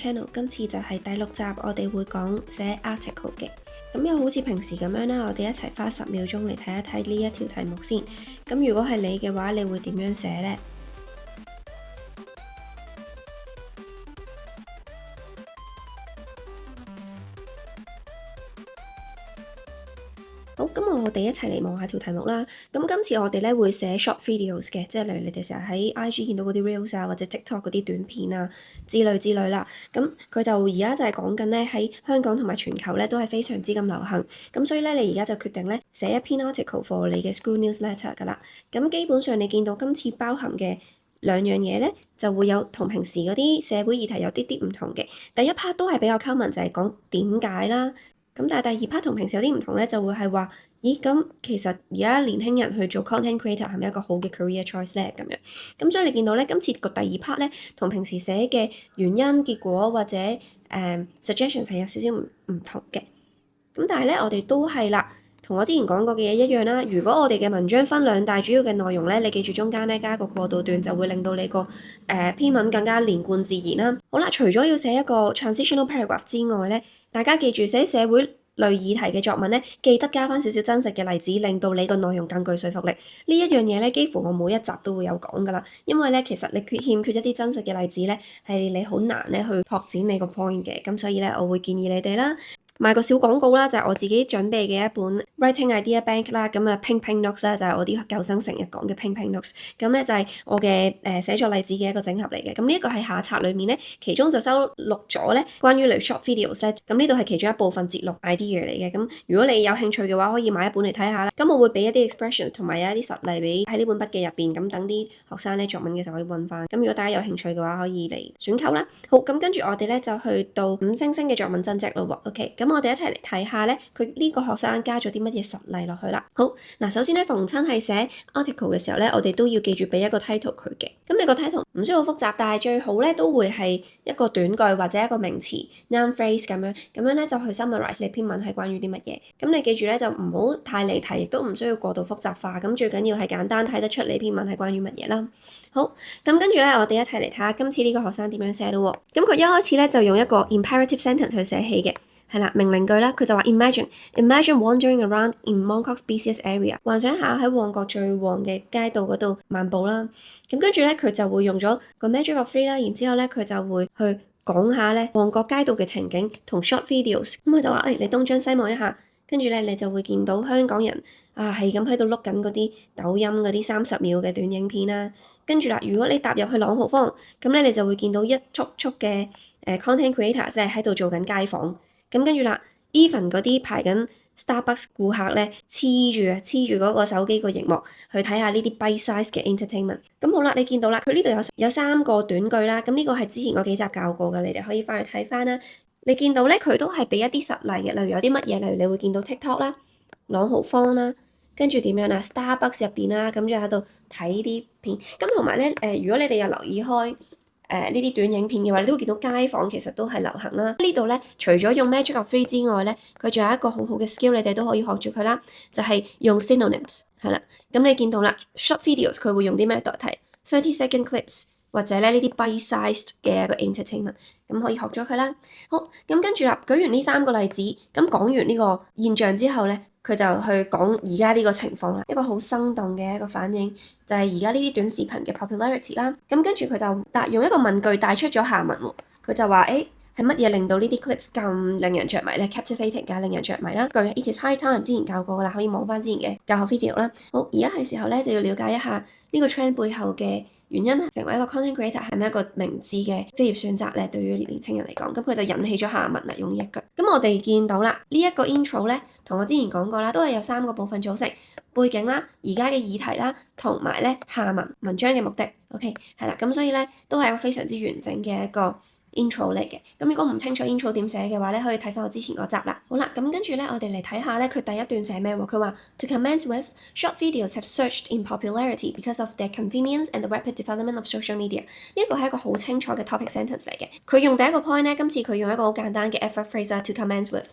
channel， 今次就係第6集，我哋會講寫 article 嘅。咁又好似平時咁樣啦，我哋一齊花10秒鐘嚟睇一睇呢一條題目先。咁如果係你嘅話，你會點樣寫呢？好，咁我哋一齊嚟望下條題目啦。咁今次我哋咧會寫 short videos 嘅，即係例如你哋成日喺 IG 見到嗰啲 reels 啊，或者 TikTok 嗰啲短片啊之類啦。咁佢就而家就係講緊咧喺香港同埋全球咧都係非常之咁流行。咁所以咧你而家就決定咧寫一篇 article for 你嘅 school newsletter 㗎啦。咁基本上你見到今次包含嘅兩樣嘢咧，就會有同平時嗰啲社會議題有啲唔同嘅。第一 part 都係比較 common，就係講點解啦。咁但係第二 part 同平時有啲唔同咧，就會係話，咦咁其實而家年輕人去做 content creator 係咪一個好嘅 career choice 咧？咁樣，咁所以你見到咧，今次個第二 part 咧，同平時寫嘅原因、結果或者suggestion 係有少少唔同嘅。咁但係咧，我哋都係啦，同我之前講過嘅嘢一樣啦。如果我哋嘅文章分兩大主要嘅內容咧，你記住中間咧加一個過渡段，就會令到你個篇文更加連貫自然啦。好啦，除咗要寫一個 transitional paragraph 之外咧，大家記住寫社會類議題嘅作文咧，記得加翻少少真實嘅例子，令到你個內容更具說服力。呢一樣嘢咧，幾乎我每一集都會有講噶啦。因為咧，其實你欠缺一啲真實嘅例子咧，係你好難咧去拓展你個 point 嘅。咁所以咧，我會建議你哋啦。賣個小廣告啦，就係我自己準備嘅一本 Writing Idea Bank 啦，咁啊 Ping Notes 啦，就係我啲舊生成日講嘅 Ping Notes，咁咧就係我嘅寫作例子嘅一個整合嚟嘅。咁呢一個係下冊裏面咧，其中就收錄咗咧關於嚟 short videos 咧，咁呢度係其中一部分節錄 idea 嚟嘅。咁如果你有興趣嘅話，可以買一本嚟睇下啦。咁我會俾一啲 expressions 同埋有一啲實例俾喺呢本筆記入邊，咁等啲學生咧作文嘅時候可以溫翻。咁如果大家有興趣嘅話，可以嚟選購啦。好，咁跟住我哋咧就去到5星星嘅作文真跡咯喎。OK，咁我哋一齊嚟睇下咧，佢呢個學生加咗啲乜嘢實例落去啦。好，嗱，首先咧，逢親係寫 article 嘅時候咧，我哋都要記住俾一個 title 佢嘅。咁你個 title 唔需要複雜，但係最好咧都會係一個短句或者一個名詞 noun phrase 咁樣咧就去 summarize 你篇文係關於啲乜嘢。咁你記住咧就唔好太離題，亦都唔需要過度複雜化。咁最緊要係簡單睇得出你篇文係關於乜嘢啦。好，咁跟住咧，我哋一齊嚟睇下今次呢個學生點樣寫咯喎。咁佢一開始咧就用一個 imperative sentence 去寫起嘅。係啦，命令句啦，佢就話 Imagine wandering around in Mongkok's busiest area， 幻想下喺旺角最旺嘅街道嗰度漫步啦。咁跟住咧，佢就會用咗個 magic of three啦，然之後咧，佢就會去講下咧旺角街道嘅情景同 short videos。咁佢就話，你東張西望一下，跟住咧你就會見到香港人係咁喺度碌緊嗰啲抖音嗰啲30秒嘅短影片啦。跟住啦，如果你踏入去朗豪坊，咁咧你就會見到一束束嘅content creator，即係喺度做緊街訪。咁跟住啦 even 嗰啲排緊 Starbucks 顧客咧黐住嗰個手機個熒幕去睇下呢啲 bite size 嘅 entertainment。咁好啦，你見到啦，佢呢度有3個短句啦。咁呢個係之前嗰幾集教過嘅，你哋可以翻去睇翻啦。你見到咧，佢都係俾一啲實例嘅，例如有啲乜嘢，例如你會見到 TikTok 啦、朗豪坊啦，跟住點樣啊 Starbucks 入邊啦，咁就喺度睇啲片。咁同埋咧如果你哋有留意開呢啲短影片嘅話，你都會見到街訪其實都係流行啦。呢度咧，除咗用 Magic of Three 之外咧，佢仲有一個好好嘅 skill，你哋都可以學住佢啦，就係用 synonyms 係啦。咁你見到啦 ，short videos 佢會用啲咩代替 30-second clips 或者咧呢啲 bite-sized 嘅一個 entertainment， 咁可以學咗佢啦。好，咁跟住啦，舉完呢3個例子，咁講完呢個現象之後咧，佢就去講而家呢個情況啦，一個好生動嘅一個反應，就係而家呢啲短視頻嘅 popularity 啦。咁跟住佢就用一個問句帶出咗下文喎，佢就話係乜嘢令到呢啲 clips 咁令人着迷咧 ？captivating 㗎，令人着迷啦。句 It is high time 之前教過㗎啦，可以望翻之前嘅教學 video 啦。好，而家係時候咧就要了解一下呢個 trend 背後嘅原因，成為一個 content creator 係咪一個明智嘅職業選擇咧？對於年輕人嚟講，咁佢就引起咗下文啦，用呢一句。咁我哋見到啦，呢一個 intro 咧，同我之前講過啦，都係有3個部分組成，背景啦、而家嘅議題啦，同埋咧下文章嘅目的。OK， 係啦，咁所以咧都係一個非常之完整嘅一個intro 嚟嘅。咁如果唔清楚 intro 點寫嘅話咧，可以睇翻我之前嗰集啦。好啦，咁跟住咧，我哋嚟睇下咧，佢第一段寫咩喎？佢話 To commence with, short videos have surged in popularity because of their convenience and the rapid development of social media。呢個係一個好清楚嘅 topic sentence 嚟嘅。佢用第一個 point 咧，今次佢用一個好簡單嘅 adverb phrase 啦 ，to commence with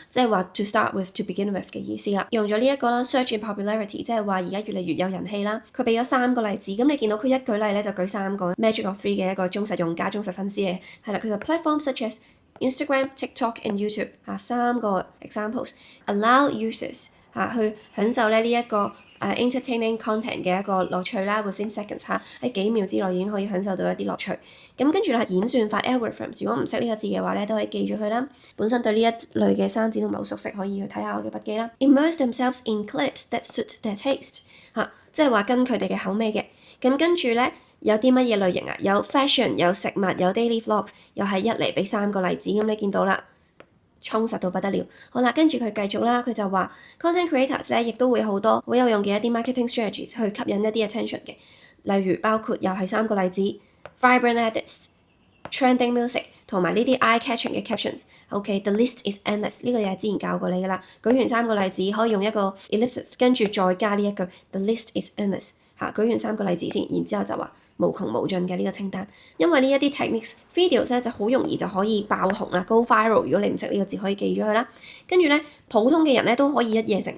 即係話 to start with, to begin with 嘅意思啦。用咗呢一個啦 ，surge in popularity，即係話而家越嚟越有人氣啦。佢俾咗3個例子，咁你見到佢一舉例咧就舉3個 magic of three 嘅一個忠實用家、忠實粉絲嘅係啦，佢就 platforms such as Instagram、TikTok and YouTube 3個 examples allow users 去享受呢一個entertaining content 嘅一個樂趣啦 ，within seconds 喺幾秒之內已經可以享受到一啲樂趣。咁跟住啦，演算法 algorithms， 如果唔識呢個字嘅話咧，都可以記住佢啦。本身對呢一類嘅生字都唔係好熟悉，可以去睇下我嘅筆記啦。Immerse themselves in clips that suit their taste 即係話跟佢哋嘅口味嘅。咁跟住咧有啲乜嘢類型啊？有 fashion， 有食物，有 daily vlogs， 又係1嚟俾3個例子。咁你見到啦。充實到不得了，好啦，跟住佢繼續啦，佢就話 content creators 咧，亦都會好多好有用嘅一啲 marketing strategies 去吸引一啲 attention 嘅，例如包括又係3個例子 vibrant edits、trending music 同埋呢啲 eye-catching 嘅 captions。OK，the list is endless， 呢個又係之前教過你噶啦，舉完3個例子可以用一個 ellipsis， 跟住再加呢一句 the list is endless 舉完3個例子先，然之後就話。無窮無盡嘅呢個清單，因為呢一啲 techniques videos 咧就好容易就可以爆紅啦，go viral。如果你唔識呢個字，可以記咗佢啦。跟住咧，普通嘅人咧都可以一夜成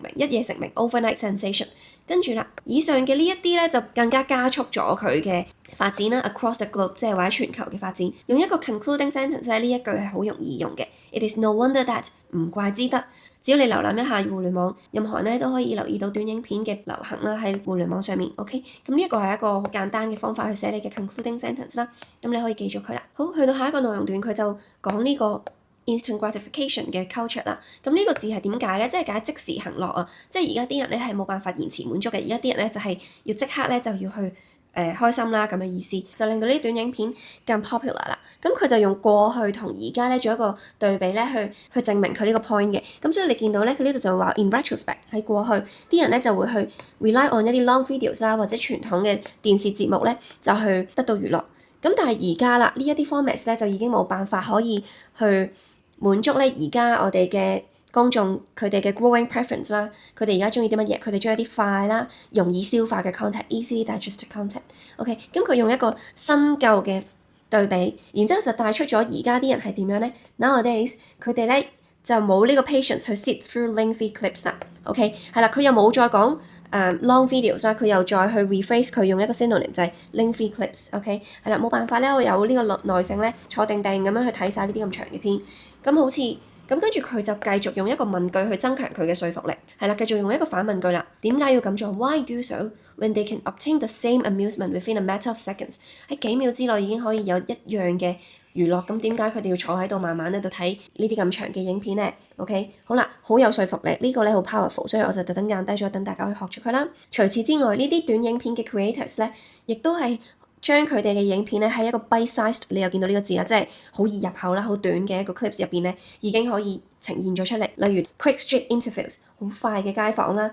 名 overnight sensation。跟住啦，以上嘅呢一啲咧就更加加速咗佢嘅發展啦 ，across the globe， 即係話喺全球嘅發展。用一個 concluding sentence 咧，呢一句係好容易用嘅。It is no wonder that， 唔怪之得。只要你瀏覽一下互聯網，任何人咧都可以留意到短影片嘅流行啦，喺互聯網上面。OK， 咁呢一個係一個好簡單嘅方法去寫你嘅 concluding sentence 啦。咁你可以記住佢啦。好，去到下一個內容段，佢就講呢個 instant gratification 嘅 culture 啦。咁呢個字係點解咧？即係解即時行樂啊！即係而家啲人咧係冇辦法延遲滿足嘅。而家啲人咧就係要即刻咧就要去。開心啦咁嘅意思，就令到呢啲短影片更 popular 啦。咁佢就用過去同而家咧做一個對比咧，去證明佢呢個 point 嘅。咁所以你見到咧，佢呢度就話 in retrospect 喺過去啲人咧就會去 rely on 一啲 long videos 啦，或者傳統嘅電視節目咧就去得到娛樂。咁但係而家啦，呢一啲 formats 咧就已經冇辦法可以去滿足咧而家我哋嘅。公眾佢哋嘅 growing preference 啦，佢哋而家中意啲乜嘢？佢哋中意啲快啦、容易消化嘅 content，easily digested content。OK， 咁佢用一個新舊嘅對比，然之後就帶出咗而家啲人係點樣咧 ？Nowadays 佢哋咧就冇呢個 patience 去 sit through lengthy clips 啦。OK， 係啦，佢又冇再講long videos 啦，佢又再去 rephrase 佢用一個 synonym 就係 lengthy clips。OK， 係啦，冇辦法咧，我有呢個耐性咧，坐定定咁樣去睇晒呢啲咁長嘅片，咁好似。咁跟住佢就繼續用一個問句去增強佢嘅說服力，係啦，繼續用一個反問句啦。點解要咁做 ？Why do so when they can obtain the same amusement within a matter of seconds？ 喺幾秒之內已經可以有一樣嘅娛樂，咁點解佢哋要坐喺度慢慢喺度睇呢啲咁長嘅影片咧 ？OK， 好啦，好有說服力，呢個咧好 powerful， 所以我就特登揀低咗等大家去學出佢啦。除此之外，呢啲短影片嘅 creators 咧，亦都係。將佢哋嘅影片咧喺一個 bite-sized， 你又見到呢個字啦，即係好易入口啦，好短嘅一個 clips 入邊咧，已經可以呈現咗出嚟。例如 quick street interviews， 好快嘅街訪啦，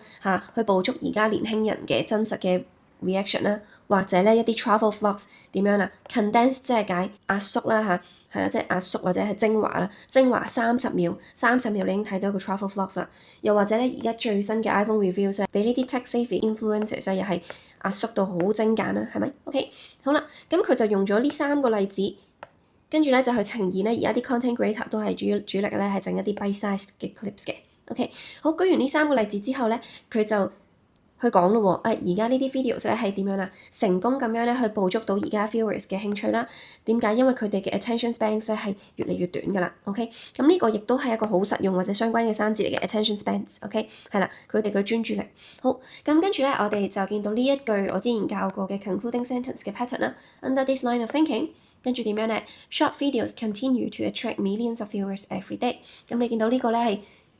去捕捉而家年輕人嘅真實嘅 reaction 啦，或者咧一啲 travel vlogs 點樣啦 ，condense 即係解壓縮啦係啦，即係壓縮或者係精華啦，精華30秒你已經睇到一個 travel vlogs 啦。又或者咧而家最新嘅 iPhone reviews 咧，俾呢啲 tech-savvy influencers 又係壓縮到好精簡啦，係咪 ？OK， 好啦，咁佢就用咗呢3個例子，跟住咧就去呈現咧而家啲 content creator 都係主力咧係整一啲 bite-sized 嘅 clips 嘅。OK， 好，舉完呢3個例子之後咧，佢就去講咯喎，而家呢啲 videos 咧係點樣啦？成功咁樣咧去捕捉到而家 viewers 嘅興趣啦。點解？因為佢哋嘅 attention spans 咧係越嚟越短㗎啦。OK， 咁呢個亦都係一個好實用或者相關嘅生字嚟嘅 attention spans。OK， 係啦，佢哋嘅專注力。好，咁跟住咧，我哋就見到呢一句我之前教過嘅 concluding sentence 嘅 pattern 啦。Under this line of thinking， 跟住點樣咧 ？Short videos continue to attract millions of viewers every day。咁你見到呢個咧係。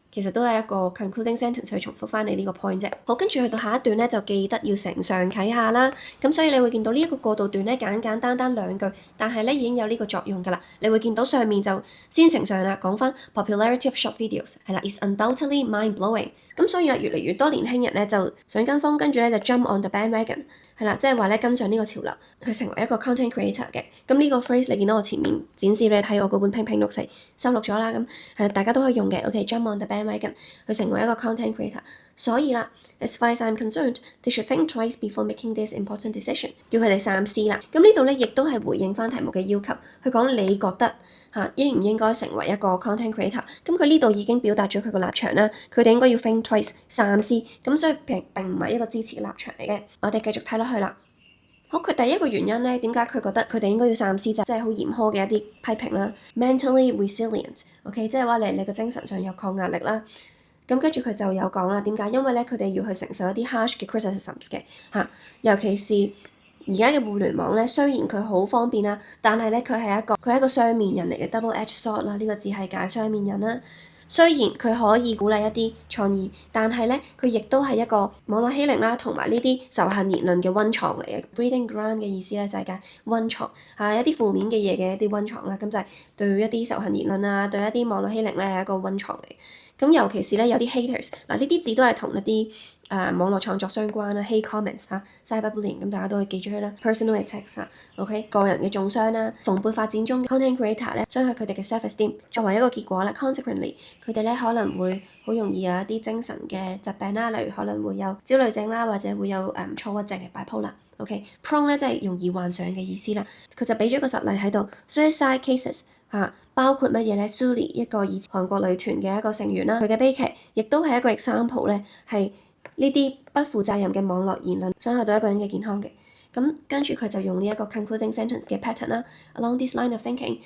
其實都係一個 concluding sentence 去重複翻你呢個 point 啫。好，跟住去到下一段咧，就記得要承上啟下啦。咁所以你會見到呢一個過渡段咧，簡簡單單2句，但係咧已經有呢個作用㗎啦。你會見到上面就先承上啦，講翻 popularity of short videos 係啦 is undoubtedly mind-blowing。咁所以啦，越嚟越多年輕人咧就想跟風，跟住咧就 jump on the bandwagon。係啦，即係話咧跟上呢個潮流，去成為一個 content creator 嘅。咁呢個 phrase 你見到我前面展示俾你睇，我嗰本 Ping Notes 收錄咗啦。咁係大家都可以用嘅。OK，jump on the bandwagon 去成為一個 content creator。所以啦 ，as far as I'm concerned， they should think twice before making this important decision。叫佢哋三思啦。咁呢度咧亦都係回應翻題目嘅要求，去講你覺得應唔應該成為一個 content creator？ 咁佢呢度已經表達咗佢個立場啦。佢哋應該要 think twice 三思。咁所以並唔係一個支持嘅立場嚟嘅。我哋繼續睇落去啦。好，佢第一個原因咧，點解佢覺得佢哋應該要三思就即係好嚴苛嘅一啲批評啦。Mentally resilient，OK，即係話你個精神上有抗壓力啦。咁跟住佢就有講啦，點解？因為咧佢哋要去承受一啲 harsh 嘅 criticisms 嘅嚇，尤其是而家嘅互聯網咧，雖然佢好方便啦，但係咧佢係一個雙面人嚟嘅 double-edged sword 啦，呢個字係解雙面人啦。雖然佢可以鼓勵一啲創意，但係咧佢亦都係一個網絡欺凌啦，同埋呢啲仇恨言論嘅溫床嚟嘅。Breeding ground 嘅意思咧就係解溫床，係一啲負面嘅嘢嘅一啲溫床啦。咁就係對一啲仇恨言論啊，對一啲網絡欺凌咧係一個溫床嚟。咁尤其是咧有啲 haters，嗱呢啲字都係同一啲網絡創作相關啦，hate comments 嚇，cyberbullying 咁大家都可以記住佢啦，personal attacks 啊，OK 個人嘅中傷啦，蓬勃發展中嘅 content creator 咧傷害佢哋嘅 self-esteem，作為一個結果咧 consequently 佢哋咧可能會好容易有一啲精神嘅疾病啦，例如可能會有焦慮症啦，或者會有躁鬱症嘅 bipolar。OK，prone 咧即係容易患上嘅意思啦，佢就俾咗個實例喺度 suicide cases。包括乜嘢咧？Sulli 一個以前韓國女團嘅一個成員啦，佢嘅悲劇亦都係一個 example 咧，係呢啲不負責任嘅網絡言論傷害到一個人嘅健康嘅。咁跟住佢就用呢一個 concluding sentence 嘅 pattern 啦，along this line of thinking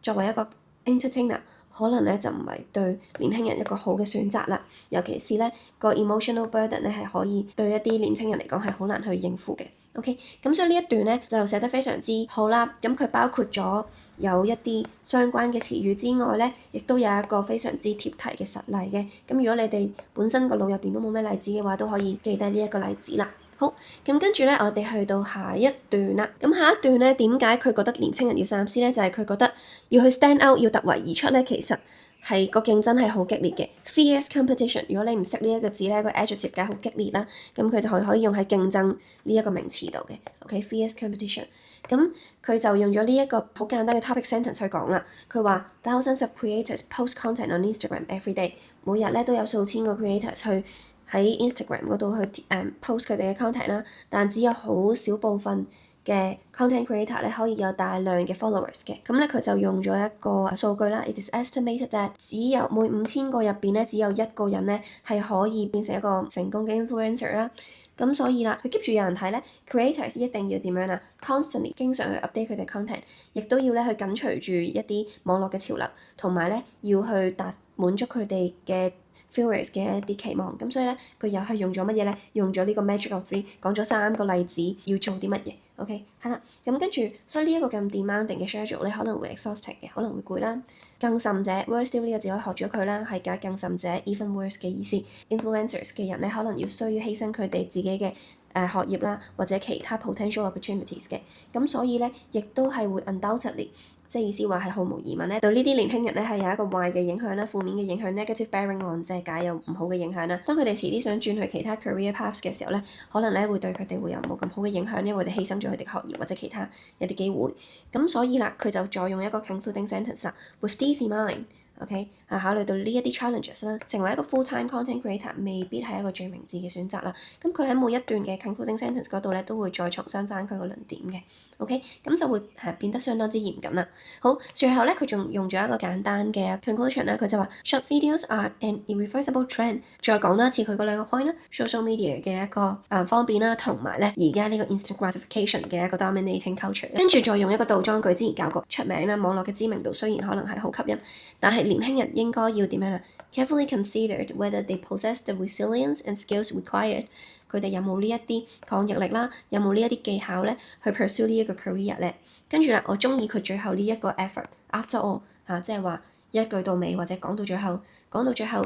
作為一個 entertainer，可能咧就唔係對年輕人一個好嘅選擇啦。尤其是咧個 emotional burden 咧係可以對一啲年輕人嚟講係好難去應付嘅。OK，咁所以呢一段咧就寫得非常之好啦。咁佢包括咗有一啲相關嘅詞語之外咧，亦都有一個非常之貼題嘅實例嘅。咁如果你哋本身個腦入邊都冇咩例子嘅話，都可以記低呢一個例子啦。好，咁跟住咧，我哋去到下一段啦。咁下一段咧，點解佢覺得年輕人要三思咧？就係佢覺得要去 stand out，要突圍而出咧，其實係個競爭係好激烈嘅 fierce competition。如果你唔識呢一個字咧，個 adjective 梗係好激烈啦。咁佢就可以用喺競爭呢一個名詞度嘅。OK，fierce competition。咁佢就用咗呢一個好簡單嘅 topic sentence 去講啦。佢話 thousands of creators post content on Instagram every day。每日咧都有數千個 creators 去喺 Instagram 嗰度去post 佢哋嘅 content 啦，但只有好少部分嘅 content creator 咧可以有大量嘅 followers 嘅。咁咧佢就用咗一個數據啦。It is estimated that 只有每5000個入邊咧，只有一個人咧係可以變成一個成功嘅 influencer 啦。咁所以啦，佢 keep 住有人睇咧 ，creators 一定要點樣啊 ？constantly 經常去 update 佢哋 content，亦都要咧去緊隨住一啲網絡嘅潮流，同埋咧要去滿足佢哋嘅 viewers 嘅一啲期望。咁所以咧，佢又係用咗乜嘢咧？用咗呢個 magic of three，講咗3個例子要做啲乜嘢。OK，係啦，咁跟住，所以呢一個咁 demanding 嘅 schedule 咧，可能會 exhausting 嘅，可能會攰啦。更甚者 worse 呢個字可以學咗佢啦，係解更甚者 even worse 嘅意思。influencers 嘅人咧，可能需要犧牲佢哋自己嘅學業啦，或者其他 potential opportunities 嘅。咁所以咧，亦都係會 undoubtedly。即係意思話係毫無疑問咧，對呢啲年輕人咧係有一個壞嘅影響啦，負面嘅影響 negative bearing on 即係解有唔好嘅影響啦。當佢哋遲啲想轉去其他 career paths 嘅時候咧，可能咧會對佢哋會有冇咁好嘅影響，因為佢哋犧牲咗佢哋學業或者其他一啲機會。咁所以啦，佢就再用一個 concluding sentence 啦 ，with this in mind。OK，考慮到呢一啲 challenges 啦，成為一個 full-time content creator 未必係一個最明智嘅選擇啦。咁佢喺每一段嘅 concluding sentence 嗰度咧，都會再重申翻佢個論點嘅。OK，咁就會變得相當之嚴謹啦。好，最後咧佢仲用咗一個簡單嘅 conclusion 啦，佢就話 short videos are an irreversible trend。再講多一次佢嗰兩個 point 啦 ，social media 嘅一個方便啦，同埋咧而家呢個 instant gratification 嘅一個 dominating culture。跟住再用一個倒裝句，之前教過出名啦，網絡嘅知名度雖然可能係好吸引，但係年輕人應該要點樣啊 ？Carefully considered whether they possess the resilience and skills required。佢哋有冇呢一啲抗逆力啦？有冇呢一啲技巧咧？去 pursue 呢一個 career 咧？跟住啦，我中意佢最後呢一個 effort。After all，即係話一句到尾或者講到最後，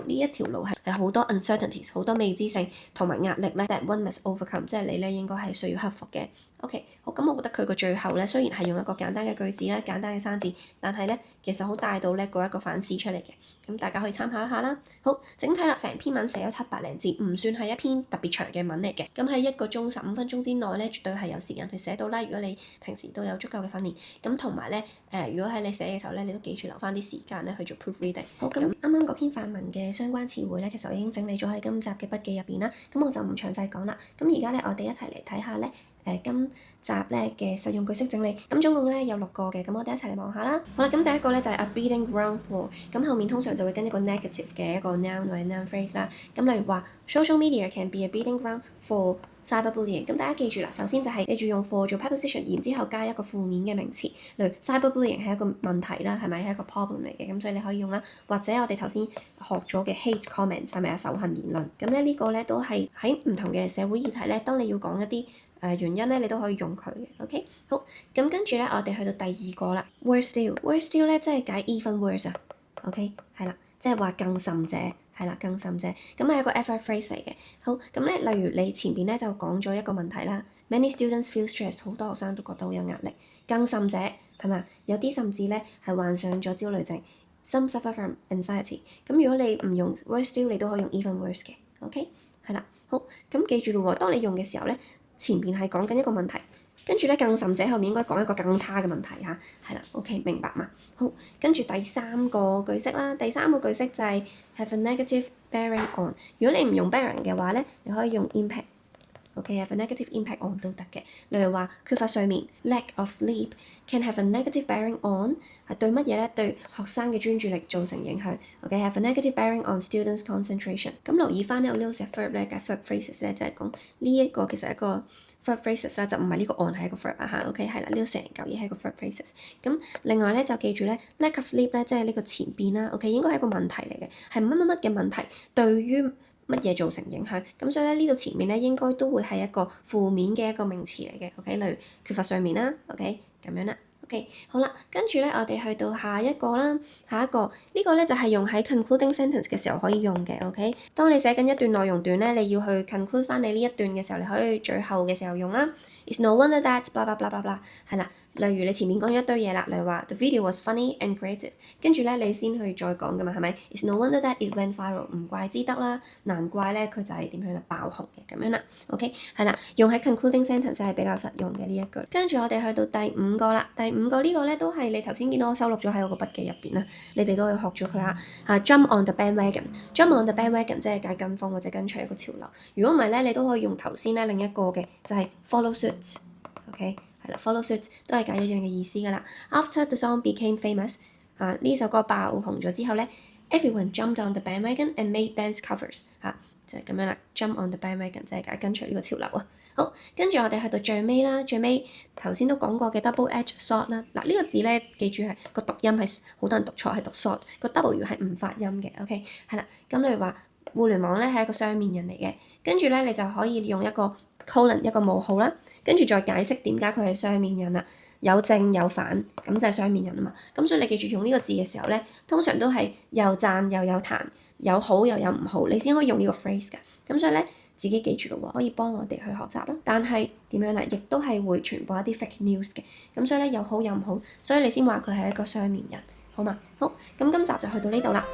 呢一條路係好多 uncertainties，好多未知性同埋壓力咧。That one must overcome，即係你咧應該係需要克服嘅。OK，好，咁我覺得佢個最後咧，雖然係用一個簡單嘅句子啦，簡單嘅生字，但係咧其實好帶到咧嗰一個反思出嚟嘅，咁大家可以參考一下啦。好，整體啦，成篇文寫咗700零字，唔算係一篇特別長嘅文嚟嘅。咁喺1個鐘15分鐘之內咧，絕對係有時間去寫到啦。如果你平時都有足夠嘅訓練，咁同埋咧如果喺你寫嘅時候咧，你都記住留翻啲時間咧去做 proofreading。好，咁啱啱嗰篇範文嘅相關詞彙咧，其實我已經整理咗喺今集嘅筆記入邊啦。咁我就唔詳細講啦。咁而家咧，我哋一齊嚟睇下咧。今集咧嘅實用句式整理，咁總共咧有6個嘅，咁我哋一齊嚟望下啦。好啦，咁第一個咧就係 a beating ground for，咁後面通常就會跟一個 negative 嘅一個 noun 或者 noun phrase 啦。咁例如話 social media can be a beating ground for cyberbullying。咁大家記住啦，首先就係記住用 for 做 preposition，然之後加一個負面嘅名詞，例如 cyberbullying 係一個問題啦，係咪係一個 problem 嚟嘅？咁所以你可以用啦，或者我哋頭先學咗嘅 hate comments 係咪啊，仇恨言論？咁咧呢個咧都係喺唔同嘅社會議題咧，當你要講一啲原因咧，你都可以用佢嘅。OK， 好，咁跟住咧，我哋去到第2個啦。Worse still 咧，即係解 even worse 啊。OK， 係啦，即係話更甚者，係啦，更甚者，咁係一個 FF phrase 嚟嘅。好，咁咧，例如你前邊咧就講咗一個問題啦。Many students feel stressed， 好多學生都覺得好有壓力。更甚者係咪？有啲甚至咧係患上咗焦慮症。Some suffer from anxiety。咁如果你唔用 worse still， 你都可以用 even worse 嘅。OK， 係啦，好，咁記住咯喎，當你用嘅時候咧，前邊係講緊一個問題，跟住咧更甚者後面應該講一個更差嘅問題嚇，係啦 ，OK 明白嘛？好，跟住第3個句式啦，第3個句式就係 have a negative bearing on。如果你唔用 bearing 嘅話咧，你可以用 impact。OK，have a negative impact on 都得嘅。例如話缺乏睡眠 lack of sleep can have a negative bearing on 係對乜嘢咧？對學生嘅專注力造成影響。OK，have a negative bearing on students' concentration。咁留意翻呢個 little verb 咧嘅 verb phrases 咧，就係講呢一個其實係一個 verb phrases 啦，就唔係呢個 on 係一個 verb 啊嚇。OK，係啦，呢個成嚿嘢係一個 verb phrases。咁另外咧就記住咧 lack of sleep 咧，即係呢個前邊啦。OK，應該係一個問題嚟嘅，係乜乜乜嘅問題對於乜嘢造成影響？咁所以咧呢度前面咧應該都會係一個負面嘅一個名詞嚟嘅。OK，例如缺乏睡眠啦。OK， 咁樣啦。OK， 好啦，跟住咧我哋去到下一個啦。下一個呢個咧就係用喺 concluding sentence 嘅時候可以用嘅。OK， 當你寫緊一段內容段咧，你要去 conclude 翻你呢一段嘅時候，你可以最後嘅時候用啦。It's no wonder that blah blah blah blah blah 係啦。例如你前面講咗一堆嘢啦，例如話 the video was funny and creative， 跟住咧你先去再講噶嘛，係咪 ？It's no wonder that it went viral， 唔怪之得啦，難怪咧佢就係點樣啦，爆紅嘅咁樣啦。OK， 係啦，用喺 concluding sentence 係比較實用嘅呢一句。跟住我哋去到第5個啦，第5個呢個咧都係你頭先見到我收錄咗喺我個筆記入邊啦，你哋都可以學咗佢啊。jump on the bandwagon，jump on the bandwagon 即係解跟風或者跟隨一個潮流。如果唔係咧，你都可以用頭先咧另一個嘅，就係 follow suit。OK。follow suit 都係解一樣嘅意思㗎啦。After the song became famous，呢首歌爆紅咗之後咧 ，everyone jumped on the bandwagon and made dance covers，就係咁樣啦。Jump on the bandwagon 即係解跟隨呢個潮流啊。好，跟住我哋去到最尾啦，最尾頭先都講過嘅 double-edged sword 啦。嗱呢個字咧，記住係個讀音係好多人讀錯，係讀 sword，個 W 係唔發音嘅。OK， 係啦。咁例如話互聯網咧係一個雙面人嚟嘅，跟住咧你就可以用一個colon 一個冒號啦，跟住再解釋點解佢係雙面人啦，有正有反，咁就係雙面人啊嘛。咁所以你記住用呢個字嘅時候咧，通常都係又讚又有彈，有好又有唔好，你先可以用呢個 phrase 㗎。咁所以咧，自己記住咯喎，可以幫我哋去學習啦。但係點樣啦？亦都係會傳播一啲 fake news 嘅。咁所以咧，有好有唔好，所以你先話佢係一個雙面人，好嘛？好，咁今集就去到呢度啦。